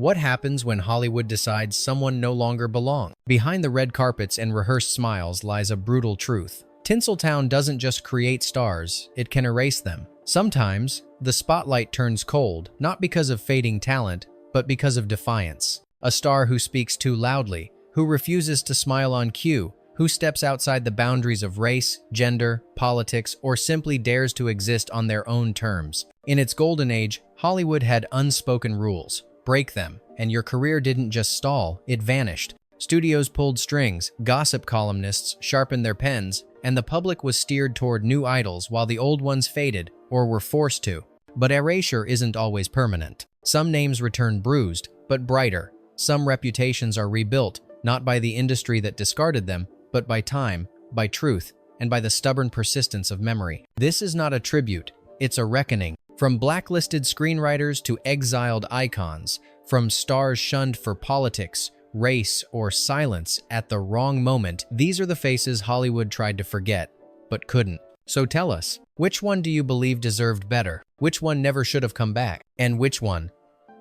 What happens when Hollywood decides someone no longer belongs? Behind the red carpets and rehearsed smiles lies a brutal truth. Tinseltown doesn't just create stars, it can erase them. Sometimes, the spotlight turns cold, not because of fading talent, but because of defiance. A star who speaks too loudly, who refuses to smile on cue, who steps outside the boundaries of race, gender, politics, or simply dares to exist on their own terms. In its golden age, Hollywood had unspoken rules. Break them, and your career didn't just stall, it vanished. Studios pulled strings, gossip columnists sharpened their pens, and the public was steered toward new idols while the old ones faded, or were forced to. But erasure isn't always permanent. Some names return bruised, but brighter. Some reputations are rebuilt, not by the industry that discarded them, but by time, by truth, and by the stubborn persistence of memory. This is not a tribute, it's a reckoning. From blacklisted screenwriters to exiled icons, from stars shunned for politics, race, or silence at the wrong moment, these are the faces Hollywood tried to forget, but couldn't. So tell us, which one do you believe deserved better? Which one never should have come back? And which one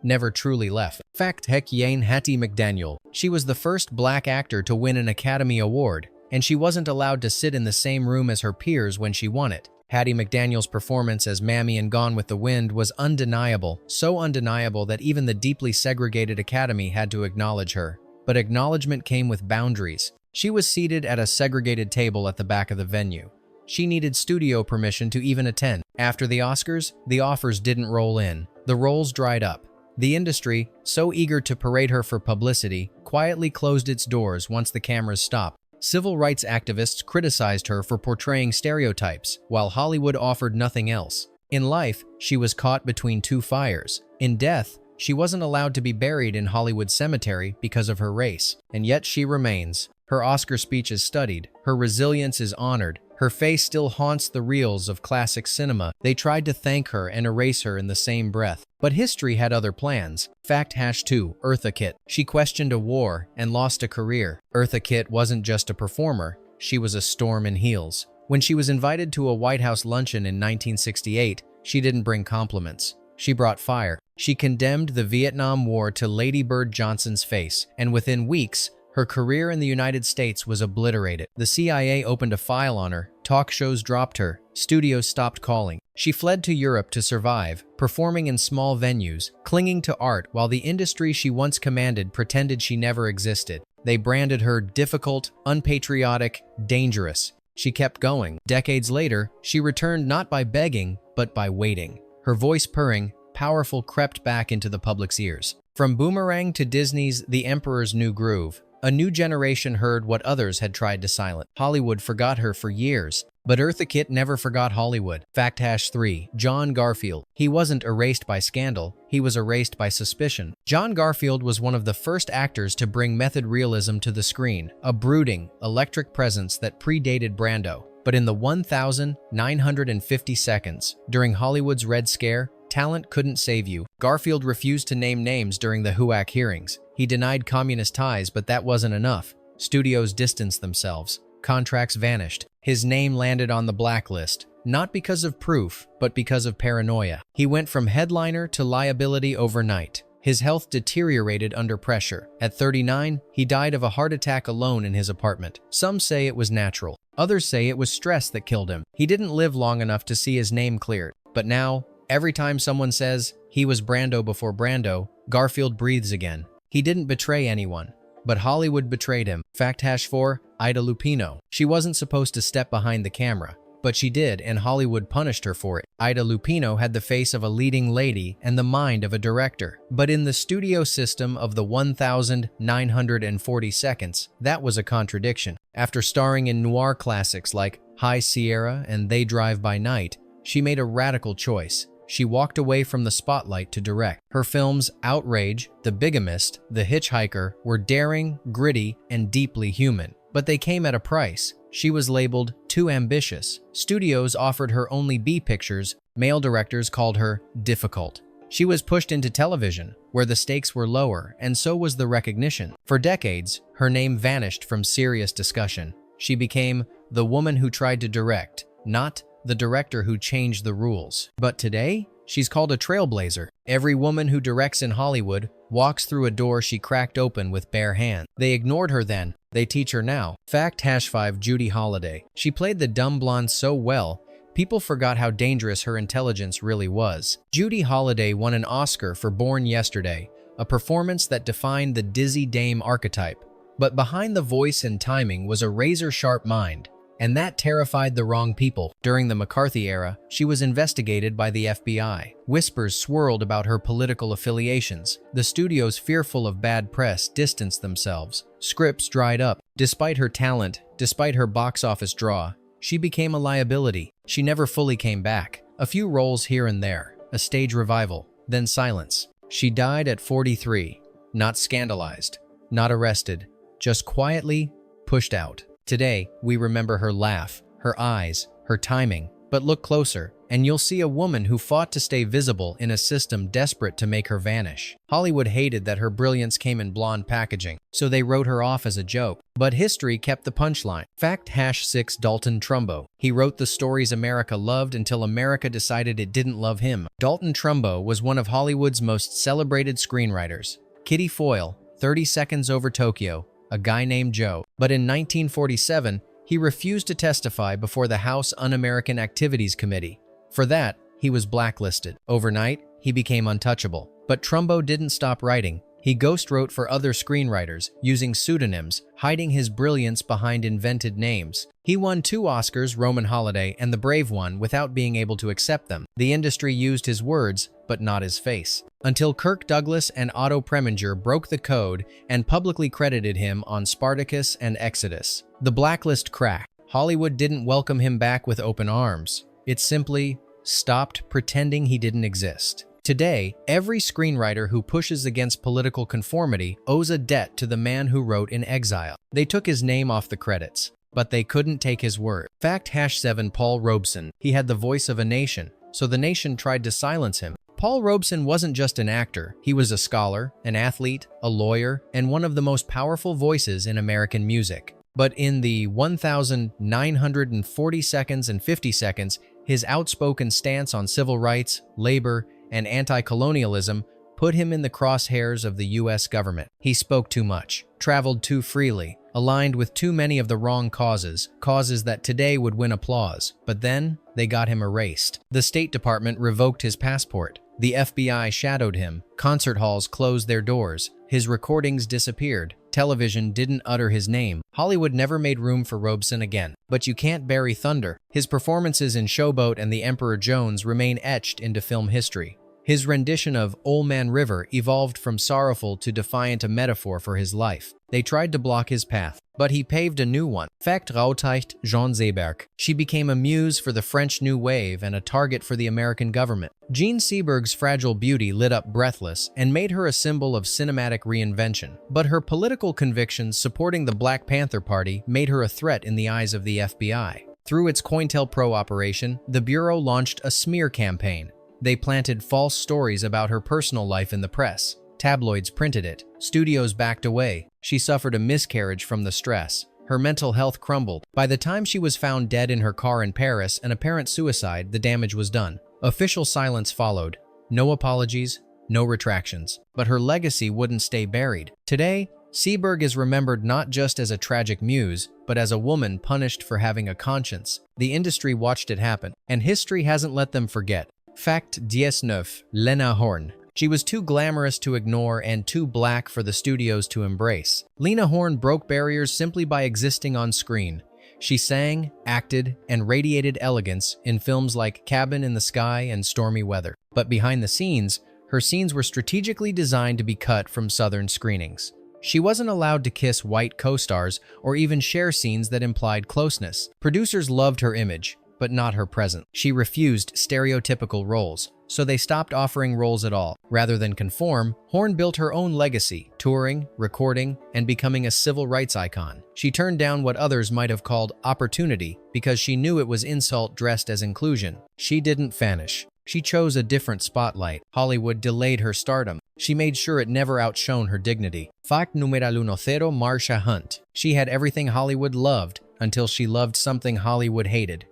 never truly left? Fact Hattie McDaniel. She was the first black actor to win an Academy Award, and she wasn't allowed to sit in the same room as her peers when she won it. Hattie McDaniel's performance as Mammy in Gone with the Wind was undeniable, so undeniable that even the deeply segregated Academy had to acknowledge her. But acknowledgement came with boundaries. She was seated at a segregated table at the back of the venue. She needed studio permission to even attend. After the Oscars, the offers didn't roll in. The roles dried up. The industry, so eager to parade her for publicity, quietly closed its doors once the cameras stopped. Civil rights activists criticized her for portraying stereotypes, while Hollywood offered nothing else. In life, she was caught between two fires. In death, she wasn't allowed to be buried in Hollywood cemetery because of her race. And yet she remains. Her Oscar speech is studied. Her resilience is honored. Her face still haunts the reels of classic cinema. They tried to thank her and erase her in the same breath. But history had other plans. Fact #2, Eartha Kitt. She questioned a war and lost a career. Eartha Kitt wasn't just a performer, she was a storm in heels. When she was invited to a White House luncheon in 1968, she didn't bring compliments. She brought fire. She condemned the Vietnam War to Lady Bird Johnson's face, and within weeks, her career in the United States was obliterated. The CIA opened a file on her, talk shows dropped her, studios stopped calling. She fled to Europe to survive, performing in small venues, clinging to art while the industry she once commanded pretended she never existed. They branded her difficult, unpatriotic, dangerous. She kept going. Decades later, she returned not by begging, but by waiting. Her voice purring, powerful, crept back into the public's ears. From Boomerang to Disney's The Emperor's New Groove, a new generation heard what others had tried to silence. Hollywood forgot her for years, but Eartha Kitt never forgot Hollywood. Fact #3, John Garfield. He wasn't erased by scandal, he was erased by suspicion. John Garfield was one of the first actors to bring method realism to the screen, a brooding, electric presence that predated Brando. But in the 1,950 seconds, during Hollywood's Red Scare, talent couldn't save you. Garfield refused to name names during the HUAC hearings. He denied communist ties, but that wasn't enough. Studios distanced themselves. Contracts vanished. His name landed on the blacklist, not because of proof, but because of paranoia. He went from headliner to liability overnight. His health deteriorated under pressure. At 39, he died of a heart attack alone in his apartment. Some say it was natural. Others say it was stress that killed him. He didn't live long enough to see his name cleared. But now, every time someone says he was Brando before Brando, Garfield breathes again. He didn't betray anyone, but Hollywood betrayed him. Fact #4, Ida Lupino. She wasn't supposed to step behind the camera, but she did, and Hollywood punished her for it. Ida Lupino had the face of a leading lady and the mind of a director. But in the studio system of the 1,940 seconds, that was a contradiction. After starring in noir classics like High Sierra and They Drive by Night, she made a radical choice. She walked away from the spotlight to direct. Her films Outrage, The Bigamist, The Hitchhiker were daring, gritty, and deeply human. But they came at a price. She was labeled too ambitious. Studios offered her only B pictures. Male directors called her difficult. She was pushed into television, where the stakes were lower, and so was the recognition. For decades, her name vanished from serious discussion. She became the woman who tried to direct, not the director who changed the rules. But today, she's called a trailblazer. Every woman who directs in Hollywood walks through a door she cracked open with bare hands. They ignored her then. They teach her now. Fact #5 Judy Holliday. She played the dumb blonde so well, people forgot how dangerous her intelligence really was. Judy Holliday won an Oscar for Born Yesterday, a performance that defined the dizzy dame archetype. But behind the voice and timing was a razor-sharp mind, and that terrified the wrong people. During the McCarthy era, she was investigated by the FBI. Whispers swirled about her political affiliations. The studios, fearful of bad press, distanced themselves. Scripts dried up. Despite her talent, despite her box office draw, she became a liability. She never fully came back. A few roles here and there, a stage revival, then silence. She died at 43, not scandalized, not arrested, just quietly pushed out. Today, we remember her laugh, her eyes, her timing, but look closer, and you'll see a woman who fought to stay visible in a system desperate to make her vanish. Hollywood hated that her brilliance came in blonde packaging, so they wrote her off as a joke. But history kept the punchline. Fact #6 Dalton Trumbo. He wrote the stories America loved until America decided it didn't love him. Dalton Trumbo was one of Hollywood's most celebrated screenwriters. Kitty Foyle, 30 Seconds Over Tokyo, A Guy Named Joe. But in 1947, he refused to testify before the House Un-American Activities Committee. For that, he was blacklisted. Overnight, he became untouchable. But Trumbo didn't stop writing. He ghostwrote for other screenwriters, using pseudonyms, hiding his brilliance behind invented names. He won 2 Oscars, Roman Holiday and The Brave One, without being able to accept them. The industry used his words, but not his face. Until Kirk Douglas and Otto Preminger broke the code and publicly credited him on Spartacus and Exodus. The blacklist cracked. Hollywood didn't welcome him back with open arms. It simply stopped pretending he didn't exist. Today, every screenwriter who pushes against political conformity owes a debt to the man who wrote in exile. They took his name off the credits, but they couldn't take his word. Fact #7 Paul Robeson. He had the voice of a nation, so the nation tried to silence him. Paul Robeson wasn't just an actor. He was a scholar, an athlete, a lawyer, and one of the most powerful voices in American music. But in the 1,940 seconds and 50 seconds, his outspoken stance on civil rights, labor, and anti-colonialism put him in the crosshairs of the US government. He spoke too much, traveled too freely, aligned with too many of the wrong causes that today would win applause. But then, they got him erased. The State Department revoked his passport. The FBI shadowed him. Concert halls closed their doors. His recordings disappeared. Television didn't utter his name. Hollywood never made room for Robeson again. But you can't bury thunder. His performances in Showboat and The Emperor Jones remain etched into film history. His rendition of Old Man River evolved from sorrowful to defiant a metaphor for his life. They tried to block his path, but he paved a new one. Fact #8 Jean Seberg. She became a muse for the French New Wave and a target for the American government. Jean Seberg's fragile beauty lit up Breathless and made her a symbol of cinematic reinvention. But her political convictions supporting the Black Panther Party made her a threat in the eyes of the FBI. Through its COINTELPRO operation, the Bureau launched a smear campaign. They planted false stories about her personal life in the press. Tabloids printed it. Studios backed away. She suffered a miscarriage from the stress. Her mental health crumbled. By the time she was found dead in her car in Paris, an apparent suicide, the damage was done. Official silence followed. No apologies, no retractions. But her legacy wouldn't stay buried. Today, Seberg is remembered not just as a tragic muse, but as a woman punished for having a conscience. The industry watched it happen, and history hasn't let them forget. Fact #9 Lena Horne. She was too glamorous to ignore and too black for the studios to embrace. Lena Horne broke barriers simply by existing on screen. She sang, acted, and radiated elegance in films like Cabin in the Sky and Stormy Weather. But behind the scenes, her scenes were strategically designed to be cut from Southern screenings. She wasn't allowed to kiss white co-stars or even share scenes that implied closeness. Producers loved her image, but not her presence. She refused stereotypical roles, so they stopped offering roles at all. Rather than conform, Horne built her own legacy, touring, recording, and becoming a civil rights icon. She turned down what others might have called opportunity because she knew it was insult dressed as inclusion. She didn't vanish. She chose a different spotlight. Hollywood delayed her stardom. She made sure it never outshone her dignity. Fact #10 Marsha Hunt. She had everything Hollywood loved until she loved something Hollywood hated.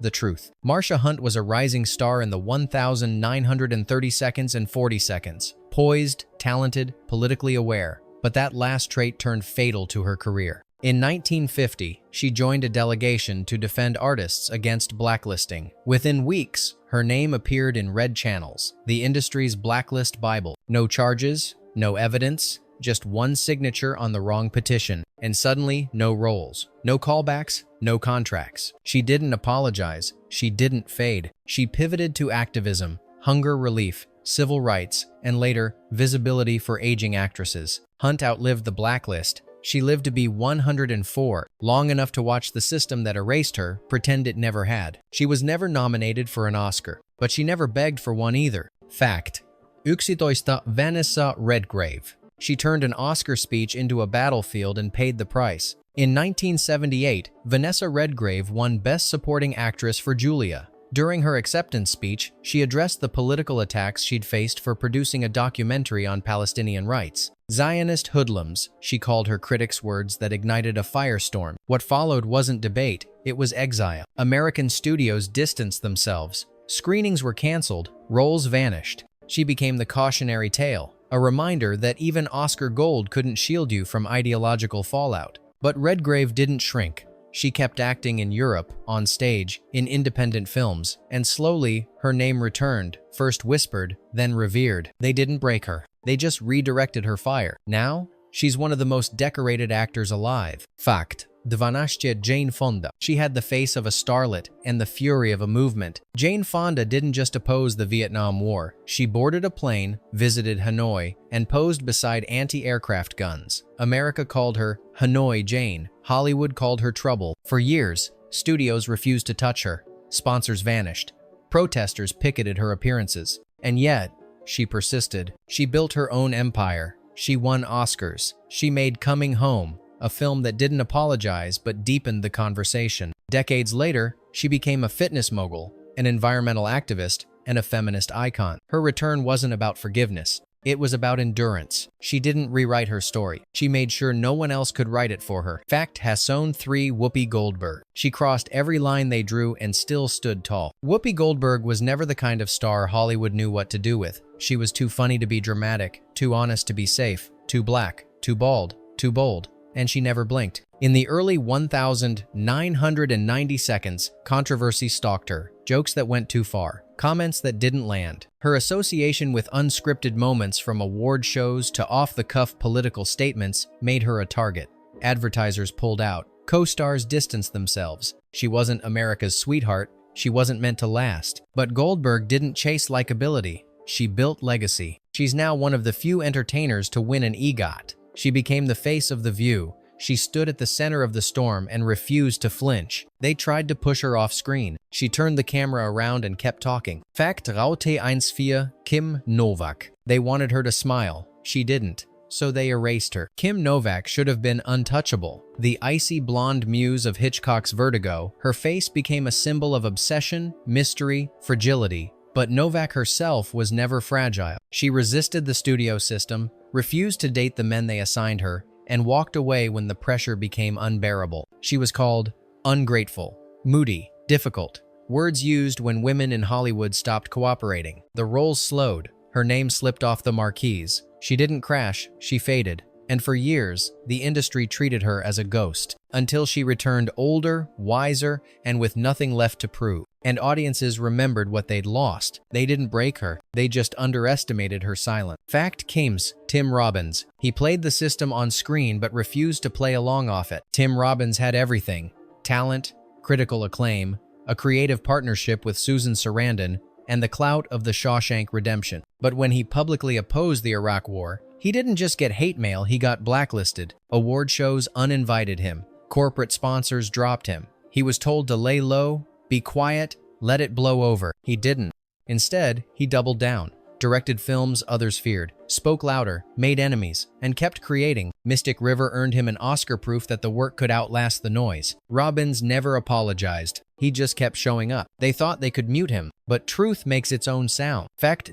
the truth. Marsha Hunt was a rising star in the 1,930 seconds and 40 seconds. Poised, talented, politically aware. But that last trait turned fatal to her career. In 1950, she joined a delegation to defend artists against blacklisting. Within weeks, her name appeared in red channels, the industry's blacklist Bible. No charges, no evidence, just one signature on the wrong petition. And suddenly, no roles, no callbacks, no contracts. She didn't apologize. She didn't fade. She pivoted to activism, hunger relief, civil rights, and later, visibility for aging actresses. Hunt outlived the blacklist. She lived to be 104, long enough to watch the system that erased her pretend it never had. She was never nominated for an Oscar, but she never begged for one either. Fact. 11 Vanessa Redgrave. She turned an Oscar speech into a battlefield and paid the price. In 1978, Vanessa Redgrave won Best Supporting Actress for Julia. During her acceptance speech, she addressed the political attacks she'd faced for producing a documentary on Palestinian rights. Zionist hoodlums, she called her critics words that ignited a firestorm. What followed wasn't debate, it was exile. American studios distanced themselves. Screenings were canceled, roles vanished. She became the cautionary tale, a reminder that even Oscar gold couldn't shield you from ideological fallout. But Redgrave didn't shrink. She kept acting in Europe, on stage, in independent films, and slowly, her name returned, first whispered, then revered. They didn't break her. They just redirected her fire. Now, she's one of the most decorated actors alive. Fact. 12 Jane Fonda. She had the face of a starlet and the fury of a movement. Jane Fonda didn't just oppose the Vietnam War. She boarded a plane, visited Hanoi, and posed beside anti-aircraft guns. America called her Hanoi Jane. Hollywood called her trouble. For years, studios refused to touch her. Sponsors vanished. Protesters picketed her appearances. And yet, she persisted. She built her own empire. She won Oscars. She made Coming Home, a film that didn't apologize but deepened the conversation. Decades later, she became a fitness mogul, an environmental activist, and a feminist icon. Her return wasn't about forgiveness. It was about endurance. She didn't rewrite her story. She made sure no one else could write it for her. Fact. Hasson 3 Whoopi Goldberg. She crossed every line they drew and still stood tall. Whoopi Goldberg was never the kind of star Hollywood knew what to do with. She was too funny to be dramatic, too honest to be safe, too black, too bald, too bold. And she never blinked. In the early 1,990 seconds, controversy stalked her. Jokes that went too far. Comments that didn't land. Her association with unscripted moments from award shows to off-the-cuff political statements made her a target. Advertisers pulled out. Co-stars distanced themselves. She wasn't America's sweetheart. She wasn't meant to last. But Goldberg didn't chase likability. She built legacy. She's now one of the few entertainers to win an EGOT. She became the face of The View. She stood at the center of the storm and refused to flinch. They tried to push her off screen. She turned the camera around and kept talking. Fact. Raute 14 Kim Novak. They wanted her to smile. She didn't. So they erased her. Kim Novak should have been untouchable. The icy blonde muse of Hitchcock's Vertigo, her face became a symbol of obsession, mystery, fragility. But Novak herself was never fragile. She resisted the studio system, refused to date the men they assigned her, and walked away when the pressure became unbearable. She was called ungrateful, moody, difficult, words used when women in Hollywood stopped cooperating. The roles slowed. Her name slipped off the marquees. She didn't crash, she faded. And for years, the industry treated her as a ghost, until she returned older, wiser, and with nothing left to prove. And audiences remembered what they'd lost. They didn't break her, they just underestimated her silence. Fact. Tim Robbins. He played the system on screen but refused to play along off it. Tim Robbins had everything: talent, critical acclaim, a creative partnership with Susan Sarandon, and the clout of The Shawshank Redemption. But when he publicly opposed the Iraq War, he didn't just get hate mail, he got blacklisted. Award shows uninvited him. Corporate sponsors dropped him. He was told to lay low, be quiet, let it blow over. He didn't. Instead, he doubled down, directed films others feared, spoke louder, made enemies, and kept creating. Mystic River earned him an Oscar, proof that the work could outlast the noise. Robbins never apologized. He just kept showing up. They thought they could mute him, but truth makes its own sound. Fact.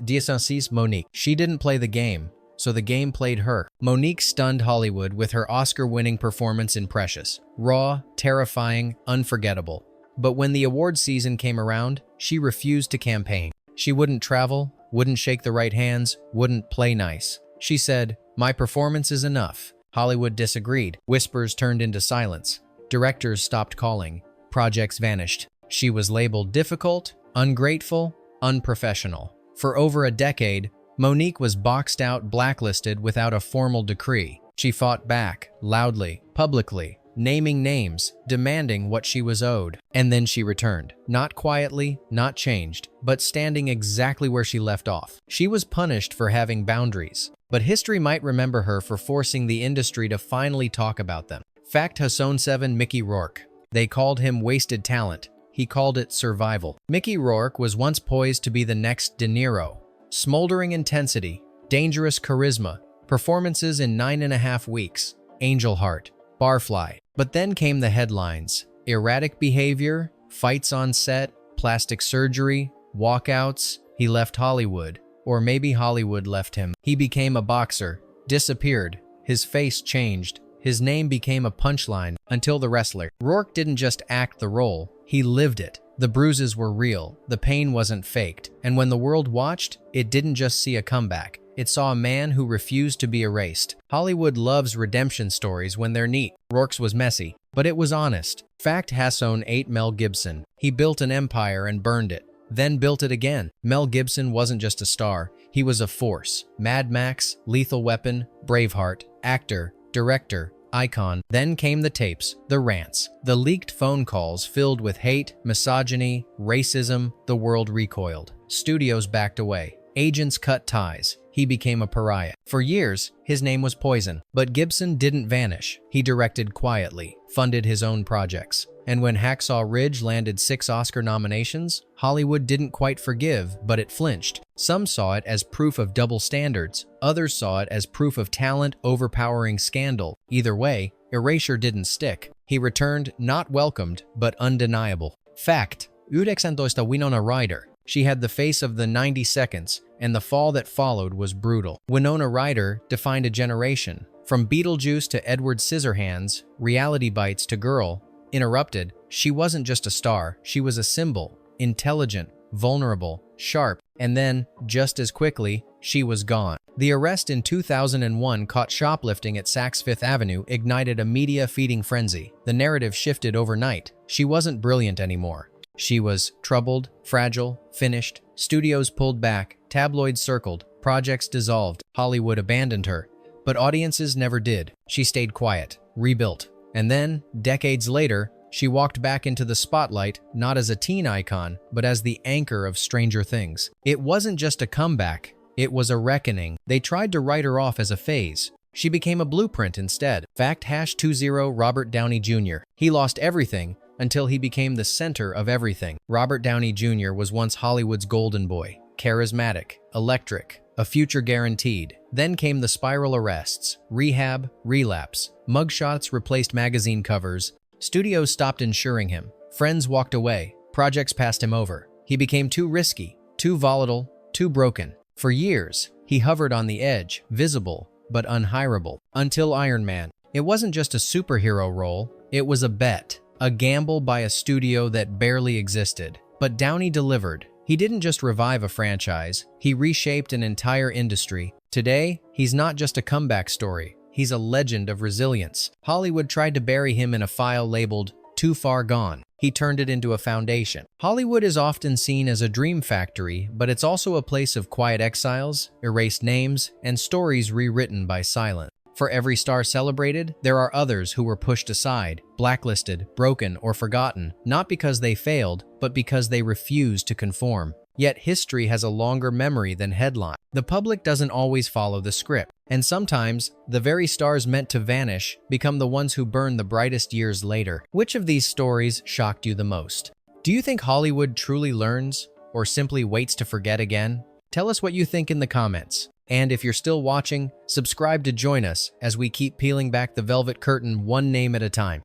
Monique. She didn't play the game, so the game played her. Monique stunned Hollywood with her Oscar-winning performance in Precious. Raw, terrifying, unforgettable. But when the award season came around, she refused to campaign. She wouldn't travel, wouldn't shake the right hands, wouldn't play nice. She said, "My performance is enough." Hollywood disagreed. Whispers turned into silence. Directors stopped calling. Projects vanished. She was labeled difficult, ungrateful, unprofessional. For over a decade, Monique was boxed out, blacklisted without a formal decree. She fought back, loudly, publicly, naming names, demanding what she was owed. And then she returned. Not quietly, not changed, but standing exactly where she left off. She was punished for having boundaries, but history might remember her for forcing the industry to finally talk about them. Fact Hasson 7 Mickey Rourke. They called him wasted talent. He called it survival. Mickey Rourke was once poised to be the next De Niro. Smoldering intensity, dangerous charisma, performances in 9.5 weeks, Angel Heart, Barfly. But then came the headlines: erratic behavior, fights on set, plastic surgery, walkouts. He left Hollywood, or maybe Hollywood left him. He became a boxer, disappeared, his face changed, his name became a punchline until the wrestler. Rourke didn't just act the role, he lived it. The bruises were real, the pain wasn't faked, and when the world watched, it didn't just see a comeback. It saw a man who refused to be erased. Hollywood loves redemption stories when they're neat. Rourke's was messy, but it was honest. Fact Hasson 8 Mel Gibson. He built an empire and burned it, then built it again. Mel Gibson wasn't just a star, he was a force. Mad Max, Lethal Weapon, Braveheart, actor, director, icon. Then came the tapes, the rants, the leaked phone calls filled with hate, misogyny, racism. The world recoiled. Studios backed away. Agents cut ties. He became a pariah. For years, his name was poison. But Gibson didn't vanish. He directed quietly, funded his own projects. And when Hacksaw Ridge landed 6 Oscar nominations, Hollywood didn't quite forgive, but it flinched. Some saw it as proof of double standards. Others saw it as proof of talent overpowering scandal. Either way, erasure didn't stick. He returned, not welcomed, but undeniable. Fact: 19 Winona Ryder. She had the face of the 90 seconds, and the fall that followed was brutal. Winona Ryder defined a generation. From Beetlejuice to Edward Scissorhands, Reality Bites to Girl, Interrupted, she wasn't just a star, she was a symbol. Intelligent, vulnerable, sharp, and then, just as quickly, she was gone. The arrest in 2001 caught shoplifting at Saks Fifth Avenue ignited a media-feeding frenzy. The narrative shifted overnight. She wasn't brilliant anymore. She was troubled, fragile, finished. Studios pulled back, tabloids circled, projects dissolved. Hollywood abandoned her, but audiences never did. She stayed quiet, rebuilt. And then, decades later, she walked back into the spotlight, not as a teen icon, but as the anchor of Stranger Things. It wasn't just a comeback, it was a reckoning. They tried to write her off as a phase. She became a blueprint instead. Fact #20 Robert Downey Jr. He lost everything until he became the center of everything. Robert Downey Jr. was once Hollywood's golden boy. Charismatic, electric, a future guaranteed. Then came the spiral arrests, rehab, relapse. Mugshots replaced magazine covers. Studios stopped insuring him. Friends walked away. Projects passed him over. He became too risky, too volatile, too broken. For years, he hovered on the edge, visible, but unhireable. Until Iron Man. It wasn't just a superhero role, it was a bet. A gamble by a studio that barely existed. But Downey delivered. He didn't just revive a franchise, he reshaped an entire industry. Today, he's not just a comeback story, he's a legend of resilience. Hollywood tried to bury him in a file labeled "Too Far Gone." He turned it into a foundation. Hollywood is often seen as a dream factory, but it's also a place of quiet exiles, erased names, and stories rewritten by silence. For every star celebrated, there are others who were pushed aside, blacklisted, broken, or forgotten, not because they failed, but because they refused to conform. Yet history has a longer memory than headline. The public doesn't always follow the script, and sometimes, the very stars meant to vanish become the ones who burn the brightest years later. Which of these stories shocked you the most? Do you think Hollywood truly learns, or simply waits to forget again? Tell us what you think in the comments. And if you're still watching, subscribe to join us as we keep peeling back the velvet curtain one name at a time.